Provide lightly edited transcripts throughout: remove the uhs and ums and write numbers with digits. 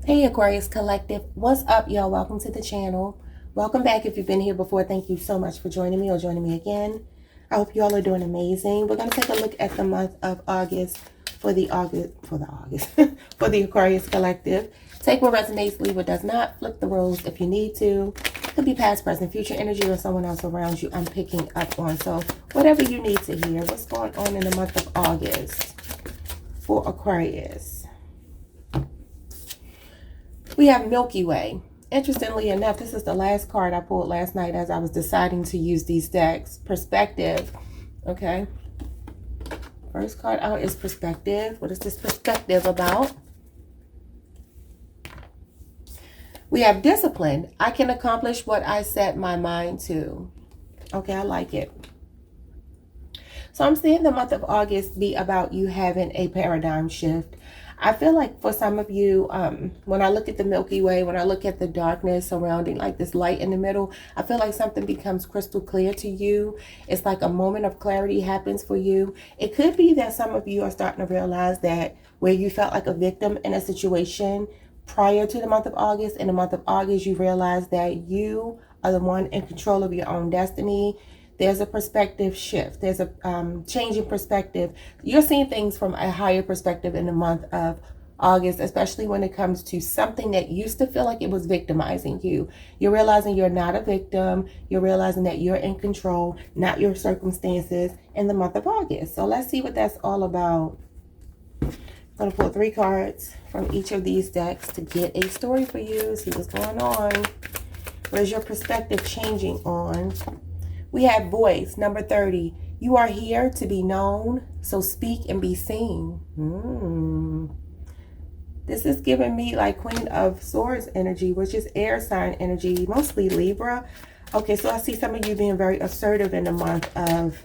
Hey Aquarius Collective, what's up y'all? Welcome to the channel. Welcome back if you've been here before. Thank you so much for joining me or joining me again. I hope you all are doing amazing. We're going to take a look at the month of August for the for the Aquarius Collective. Take what resonates, leave what does not. Flip the roles if you need to. It could be past, present, future energy or someone else around you I'm picking up on. So whatever you need to hear. What's going on in the month of August for Aquarius? We have Milky Way. Interestingly enough, this is the last card I pulled last night as I was deciding to use these decks. Perspective. Okay. First card out is perspective. What is this perspective about? We have discipline. I can accomplish what I set my mind to. Okay, I like it. So I'm seeing the month of August be about you having a paradigm shift. I feel like for some of you, when I look at the Milky Way, when I look at the darkness surrounding like this light in the middle, I feel like something becomes crystal clear to you. It's like a moment of clarity happens for you. It could be that some of you are starting to realize that where you felt like a victim in a situation prior to the month of August, in the month of August, you realize that you are the one in control of your own destiny. There's a perspective shift. There's a change in perspective. You're seeing things from a higher perspective in the month of August, especially when it comes to something that used to feel like it was victimizing you. You're realizing you're not a victim. You're realizing that you're in control, not your circumstances in the month of August. So let's see what that's all about. I'm going to pull 3 cards from each of these decks to get a story for you. See what's going on. Where's your perspective changing on? We have voice, number 30. You are here to be known, so speak and be seen. This is giving me like Queen of Swords energy, which is air sign energy, mostly Libra. Okay, so I see some of you being very assertive in the month of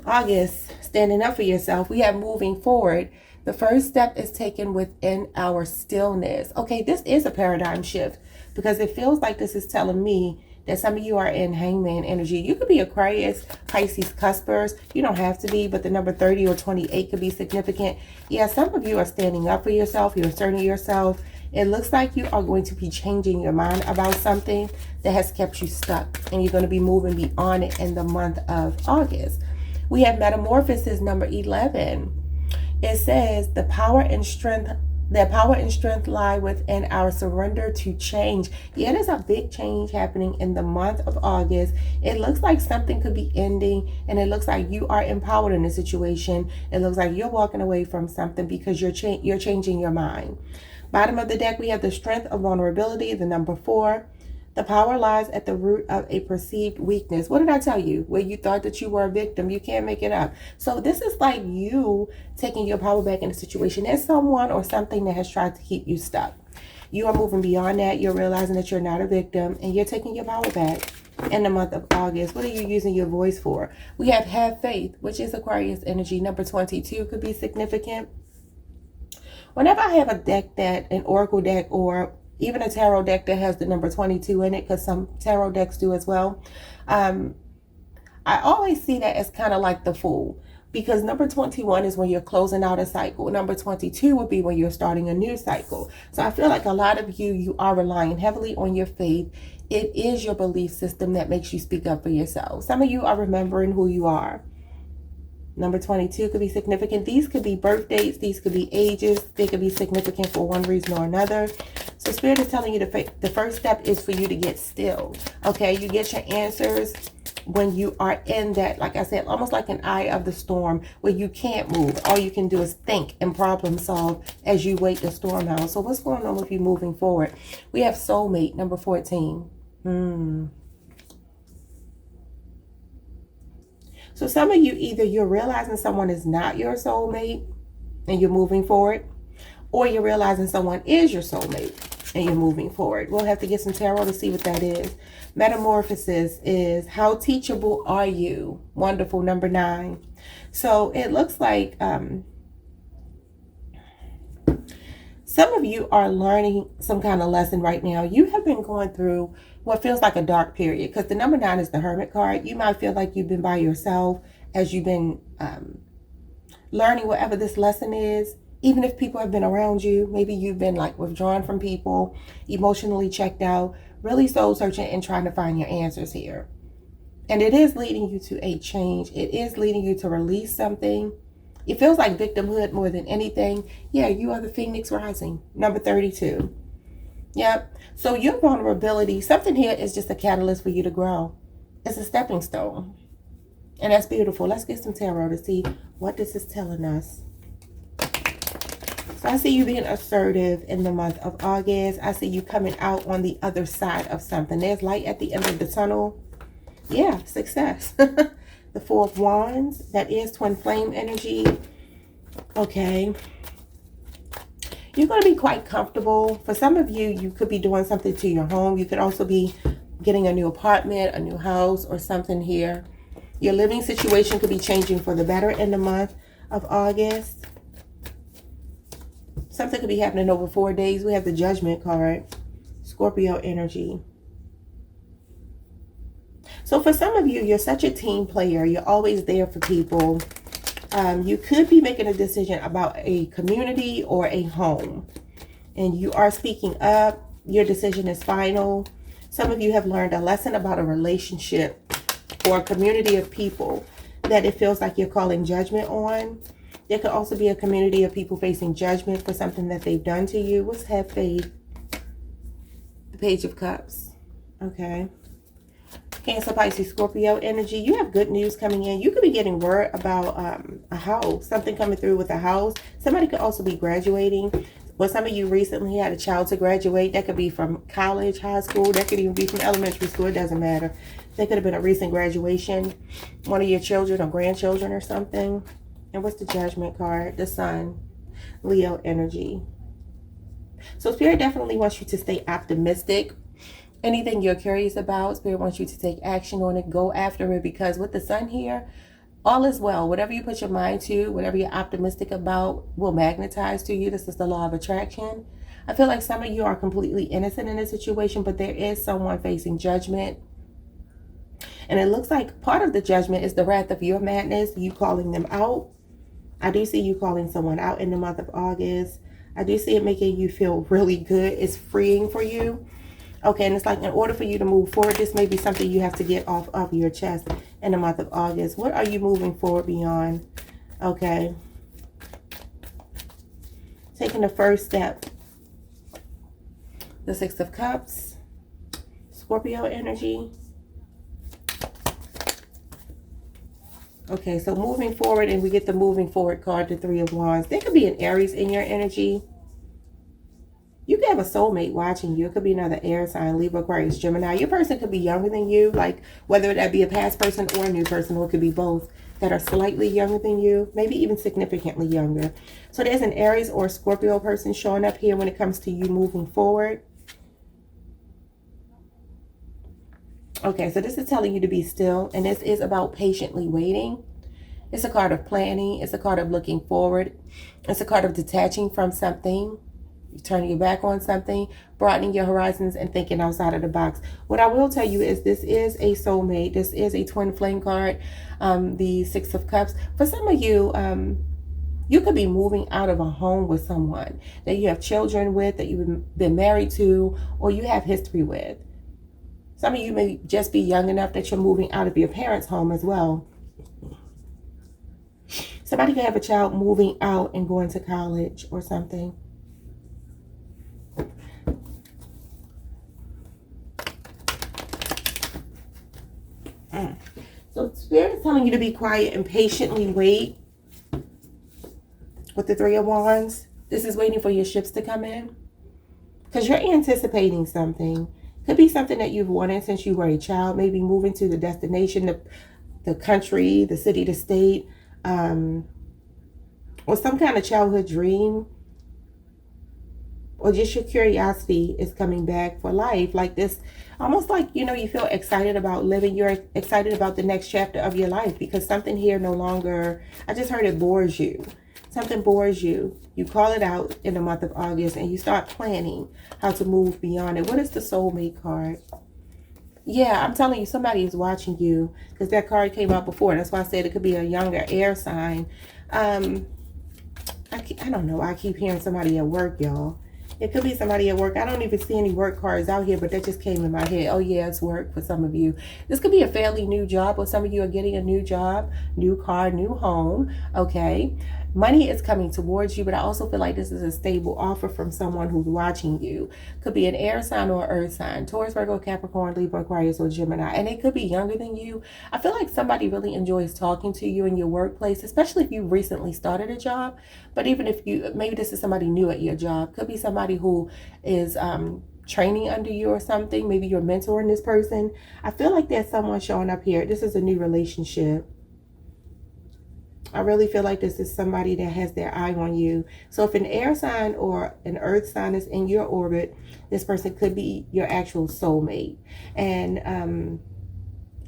August, standing up for yourself. We have moving forward. The first step is taken within our stillness. Okay, this is a paradigm shift because it feels like this is telling me that some of you are in hangman energy. You could be Aquarius, Pisces, cuspers. You don't have to be, but the number 30 or 28 could be significant. Yeah, some of you are standing up for yourself. You're asserting yourself. It looks like you are going to be changing your mind about something that has kept you stuck, and you're going to be moving beyond it in the month of August. We have metamorphosis, number 11. It says the power and strength lie within our surrender to change. Yeah, there's a big change happening in the month of August. It looks like something could be ending, and it looks like you are empowered in a situation. It looks like you're walking away from something because you're changing your mind. Bottom of the deck, we have the strength of vulnerability, the number 4. The power lies at the root of a perceived weakness. What did I tell you? Where you thought that you were a victim, you can't make it up. So this is like you taking your power back in a situation. There's someone or something that has tried to keep you stuck. You are moving beyond that. You're realizing that you're not a victim, and you're taking your power back in the month of August. What are you using your voice for? We have faith, which is Aquarius energy. Number 22 could be significant. Whenever I have a deck an oracle deck, or even a tarot deck that has the number 22 in it, because some tarot decks do as well, I always see that as kind of like the Fool, because number 21 is when you're closing out a cycle. Number 22 would be when you're starting a new cycle. So I feel like a lot of you are relying heavily on your faith. It is your belief system that makes you speak up for yourself. Some of you are remembering who you are. Number 22 could be significant. These could be birth dates. These could be ages. They could be significant for one reason or another. So Spirit is telling you the first step is for you to get still. Okay, you get your answers when you are in that, like I said, almost like an eye of the storm where you can't move. All you can do is think and problem solve as you wait the storm out. So what's going on with you moving forward? We have soulmate, number 14. So some of you, either you're realizing someone is not your soulmate and you're moving forward, or you're realizing someone is your soulmate and you're moving forward. We'll have to get some tarot to see what that is. Metamorphosis is how teachable are you? Wonderful, number 9. So it looks like some of you are learning some kind of lesson right now. You have been going through what feels like a dark period, because the number 9 is the Hermit card. You might feel like you've been by yourself as you've been learning whatever this lesson is. Even if people have been around you, maybe you've been like withdrawn from people, emotionally checked out, really soul searching and trying to find your answers here. And it is leading you to a change. It is leading you to release something. It feels like victimhood more than anything. Yeah, you are the Phoenix rising, number 32. Yep. So your vulnerability, something here is just a catalyst for you to grow. It's a stepping stone. And that's beautiful. Let's get some tarot to see what this is telling us. So I see you being assertive in the month of August. I see you coming out on the other side of something. There's light at the end of the tunnel. Yeah, success. The Four of Wands, that is twin flame energy. Okay. You're going to be quite comfortable. For some of you, you could be doing something to your home. You could also be getting a new apartment, a new house, or something here. Your living situation could be changing for the better in the month of August. Something could be happening over 4 days. We have the Judgment card. Scorpio energy. So for some of you, you're such a team player. You're always there for people. You could be making a decision about a community or a home. And you are speaking up. Your decision is final. Some of you have learned a lesson about a relationship or a community of people that it feels like you're calling judgment on. There could also be a community of people facing judgment for something that they've done to you. Let's have faith. The Page of Cups. Okay. Cancer, Pisces, Scorpio energy. You have good news coming in. You could be getting word about a house. Something coming through with a house. Somebody could also be graduating. Well, some of you recently had a child to graduate. That could be from college, high school. That could even be from elementary school. It doesn't matter. There could have been a recent graduation. One of your children or grandchildren or something. And what's the Judgment card? The Sun. Leo energy. So Spirit definitely wants you to stay optimistic. Anything you're curious about, Spirit wants you to take action on it. Go after it, because with the Sun here, all is well. Whatever you put your mind to, whatever you're optimistic about will magnetize to you. This is the law of attraction. I feel like some of you are completely innocent in this situation, but there is someone facing judgment. And it looks like part of the judgment is the wrath of your madness, you calling them out. I do see you calling someone out in the month of August. I do see it making you feel really good. It's freeing for you. Okay, and it's like in order for you to move forward, this may be something you have to get off of your chest in the month of August. What are you moving forward beyond? Okay. Taking the first step. The Six of Cups. Scorpio energy. Okay, so moving forward, and we get the moving forward card, the Three of Wands. There could be an Aries in your energy. You could have a soulmate watching you. It could be another air sign, Libra, Aquarius, Gemini. Your person could be younger than you, like whether that be a past person or a new person, or it could be both that are slightly younger than you, maybe even significantly younger. So there's an Aries or Scorpio person showing up here when it comes to you moving forward. Okay, so this is telling you to be still, and this is about patiently waiting. It's a card of planning. It's a card of looking forward. It's a card of detaching from something, turning your back on something, broadening your horizons, and thinking outside of the box. What I will tell you is this is a soulmate. This is a twin flame card, the Six of Cups. For some of you, you could be moving out of a home with someone that you have children with, that you've been married to, or you have history with. Some of you may just be young enough that you're moving out of your parents' home as well. Somebody could have a child moving out and going to college or something. So Spirit is telling you to be quiet and patiently wait. With the Three of Wands, this is waiting for your ships to come in, because you're anticipating something. Could be something that you've wanted since you were a child, maybe moving to the destination, the country, the city, the state, or some kind of childhood dream, or just your curiosity is coming back for life. Like this, almost like, you know, you feel excited about living. You're excited about the next chapter of your life, because something here no longer, I just heard it bores you. Something bores you. You call it out in the month of August, and you start planning how to move beyond it. What is the soulmate card? Yeah, I'm telling you, somebody is watching you, because that card came out before. That's why I said it could be a younger air sign. I I don't know. I keep hearing somebody at work, y'all. It could be somebody at work. I don't even see any work cards out here, but that just came in my head. Oh, yeah, it's work for some of you. This could be a fairly new job, or some of you are getting a new job, new car, new home, okay? Money is coming towards you, but I also feel like this is a stable offer from someone who's watching you. Could be an air sign or earth sign, Taurus, Virgo, Capricorn, Libra, Aquarius, or Gemini, and they could be younger than you. I feel like somebody really enjoys talking to you in your workplace, especially if you recently started a job. But even if you, maybe this is somebody new at your job, could be somebody who is training under you or something. Maybe you're mentoring this person. I feel like there's someone showing up here. This is a new relationship. I really feel like this is somebody that has their eye on you. So if an air sign or an earth sign is in your orbit, this person could be your actual soulmate. And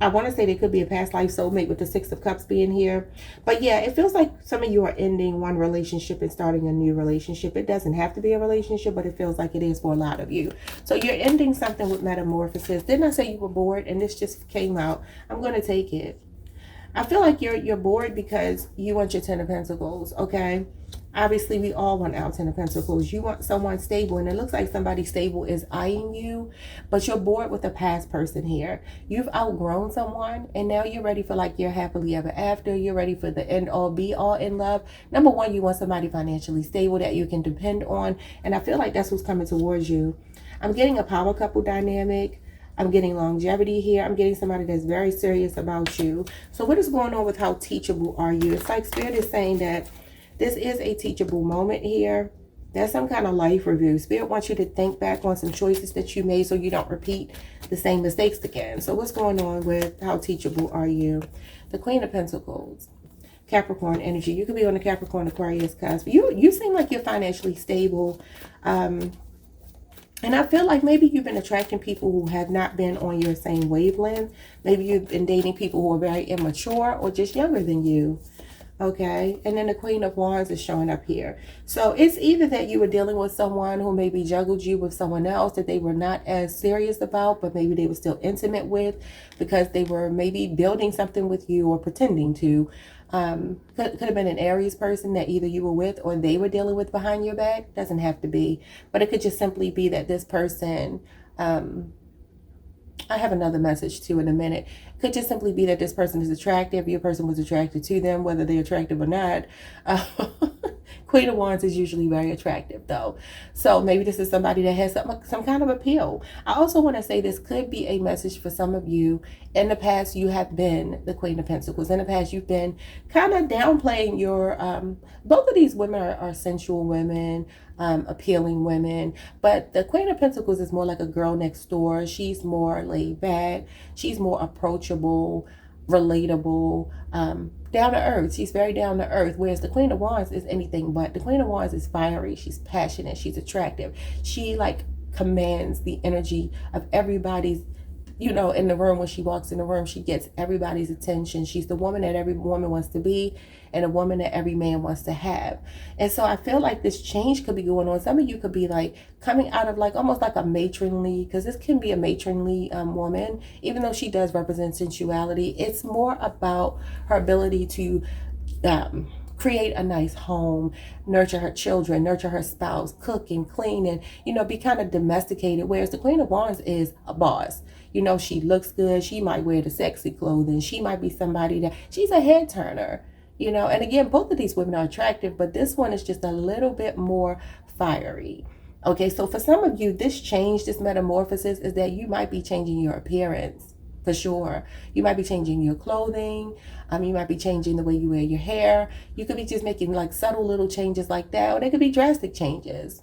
I want to say they could be a past life soulmate with the Six of Cups being here. But yeah, it feels like some of you are ending one relationship and starting a new relationship. It doesn't have to be a relationship, but it feels like it is for a lot of you. So you're ending something with metamorphosis. Didn't I say you were bored? And this just came out. I'm going to take it. I feel like you're bored because you want your Ten of Pentacles, okay? Obviously, we all want our Ten of Pentacles. You want someone stable, and it looks like somebody stable is eyeing you, but you're bored with a past person here. You've outgrown someone, and now you're ready for like your happily ever after. You're ready for the end all be all in love. Number one, you want somebody financially stable that you can depend on, and I feel like that's what's coming towards you. I'm getting a power couple dynamic. I'm getting longevity here. I'm getting somebody that's very serious about you. So what is going on with how teachable are you? It's like Spirit is saying that this is a teachable moment here. There's some kind of life review. Spirit wants you to think back on some choices that you made so you don't repeat the same mistakes again. So what's going on with how teachable are you? The Queen of Pentacles. Capricorn energy. You could be on the Capricorn Aquarius cusp. You seem like you're financially stable. And I feel like maybe you've been attracting people who have not been on your same wavelength. Maybe you've been dating people who are very immature or just younger than you. Okay. And then the Queen of Wands is showing up here. So it's either that you were dealing with someone who maybe juggled you with someone else that they were not as serious about, but maybe they were still intimate with because they were maybe building something with you or pretending to. Could have been an Aries person that either you were with or they were dealing with behind your back. Doesn't have to be, but it could just simply be that this person, I have another message too in a minute. Could just simply be that this person is attractive. Your person was attracted to them, whether they're attractive or not. Queen of Wands is usually very attractive though. So maybe this is somebody that has some kind of appeal. I also want to say this could be a message for some of you. In the past, you have been the Queen of Pentacles. In the past, you've been kind of downplaying your, both of these women are sensual women, appealing women. But the Queen of Pentacles is more like a girl next door. She's more laid back. She's more approachable, relatable, down to earth. She's very down to earth, whereas the Queen of Wands is anything but. The Queen of Wands is fiery. She's passionate. She's attractive. She like commands the energy of everybody's, in the room. When she walks in the room, she gets everybody's attention. She's the woman that every woman wants to be and a woman that every man wants to have. And so I feel like this change could be going on. Some of you could be like coming out of like almost like a matronly, because this can be a matronly woman, even though she does represent sensuality. It's more about her ability to create a nice home, nurture her children, nurture her spouse, cook and clean, and be kind of domesticated. Whereas the Queen of Wands is a boss. She looks good. She might wear the sexy clothing. She might be somebody that she's a head turner. And again, both of these women are attractive, but this one is just a little bit more fiery. Okay, so for some of you, this change, this metamorphosis is that you might be changing your appearance. For sure. You might be changing your clothing. You might be changing the way you wear your hair. You could be just making like subtle little changes like that. Or they could be drastic changes.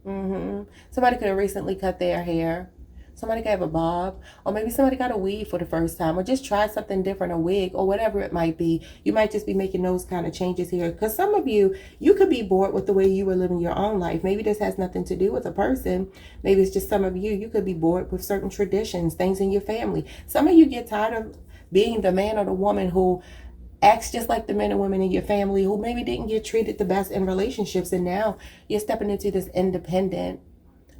Somebody could have recently cut their hair. Somebody could have a bob. Or maybe somebody got a weave for the first time. Or just tried something different, a wig, or whatever it might be. You might just be making those kind of changes here. Because some of you could be bored with the way you were living your own life. Maybe this has nothing to do with a person. Maybe it's just some of you could be bored with certain traditions, things in your family. Some of you get tired of being the man or the woman who acts just like the men and women in your family who maybe didn't get treated the best in relationships. And now you're stepping into this independent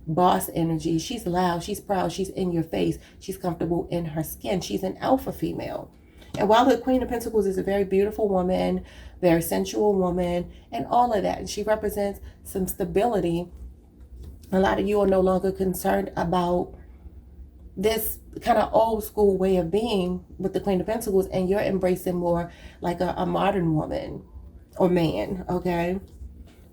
boss energy. She's loud, she's proud, she's in your face, she's comfortable in her skin, she's an alpha female. And while the Queen of Pentacles is a very beautiful woman, very sensual woman, and all of that, and she represents some stability, a lot of you are no longer concerned about this kind of old school way of being with the Queen of Pentacles, and you're embracing more like a modern woman or man, okay?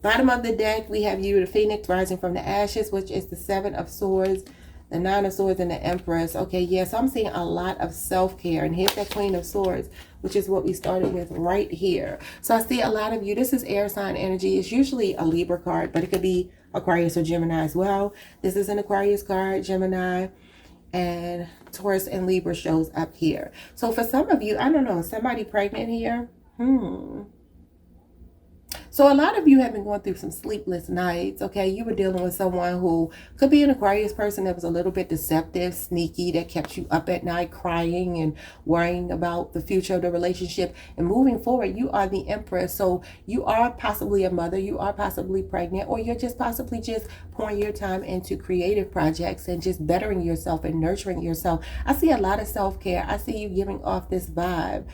Bottom of the deck, we have you, the Phoenix rising from the ashes, which is the Seven of Swords, the Nine of Swords, and the Empress. Okay, yeah, so I'm seeing a lot of self-care. And here's that Queen of Swords, which is what we started with right here. So I see a lot of you. This is air sign energy. It's usually a Libra card, but it could be Aquarius or Gemini as well. This is an Aquarius card, Gemini, and Taurus and Libra shows up here. So for some of you, I don't know, is somebody pregnant here? So a lot of you have been going through some sleepless nights, okay? You were dealing with someone who could be an Aquarius person that was a little bit deceptive, sneaky, that kept you up at night crying and worrying about the future of the relationship. And moving forward, you are the Empress. So you are possibly a mother, you are possibly pregnant, or you're just possibly just pouring your time into creative projects and just bettering yourself and nurturing yourself. I see a lot of self-care. I see you giving off this vibe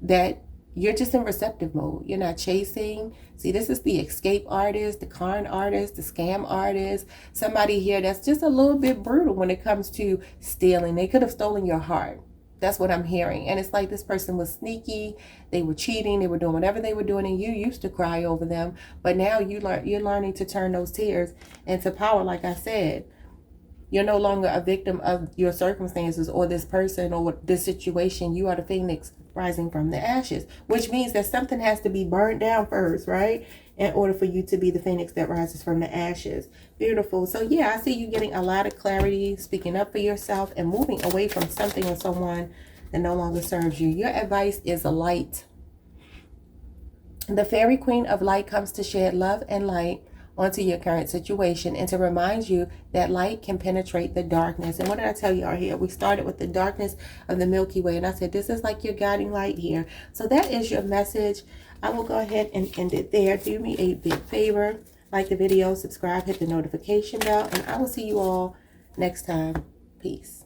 that you're just in receptive mode. You're not chasing. See, this is the escape artist, the con artist, the scam artist. Somebody here that's just a little bit brutal when it comes to stealing. They could have stolen your heart. That's what I'm hearing. And it's like this person was sneaky. They were cheating. They were doing whatever they were doing. And you used to cry over them. But now you're learning to turn those tears into power, like I said. You're no longer a victim of your circumstances or this person or this situation. You are the Phoenix rising from the ashes, which means that something has to be burned down first, right? In order for you to be the Phoenix that rises from the ashes. Beautiful. So yeah, I see you getting a lot of clarity, speaking up for yourself, and moving away from something or someone that no longer serves you. Your advice is a light. The Fairy Queen of Light comes to shed love and light onto your current situation and to remind you that light can penetrate the darkness. And what did I tell y'all here? We started with the darkness of the Milky Way, and I said this is like your guiding light here. So that is your message. I will go ahead and end it there. Do me a big favor, like the video, subscribe, hit the notification bell, and I will see you all next time. Peace.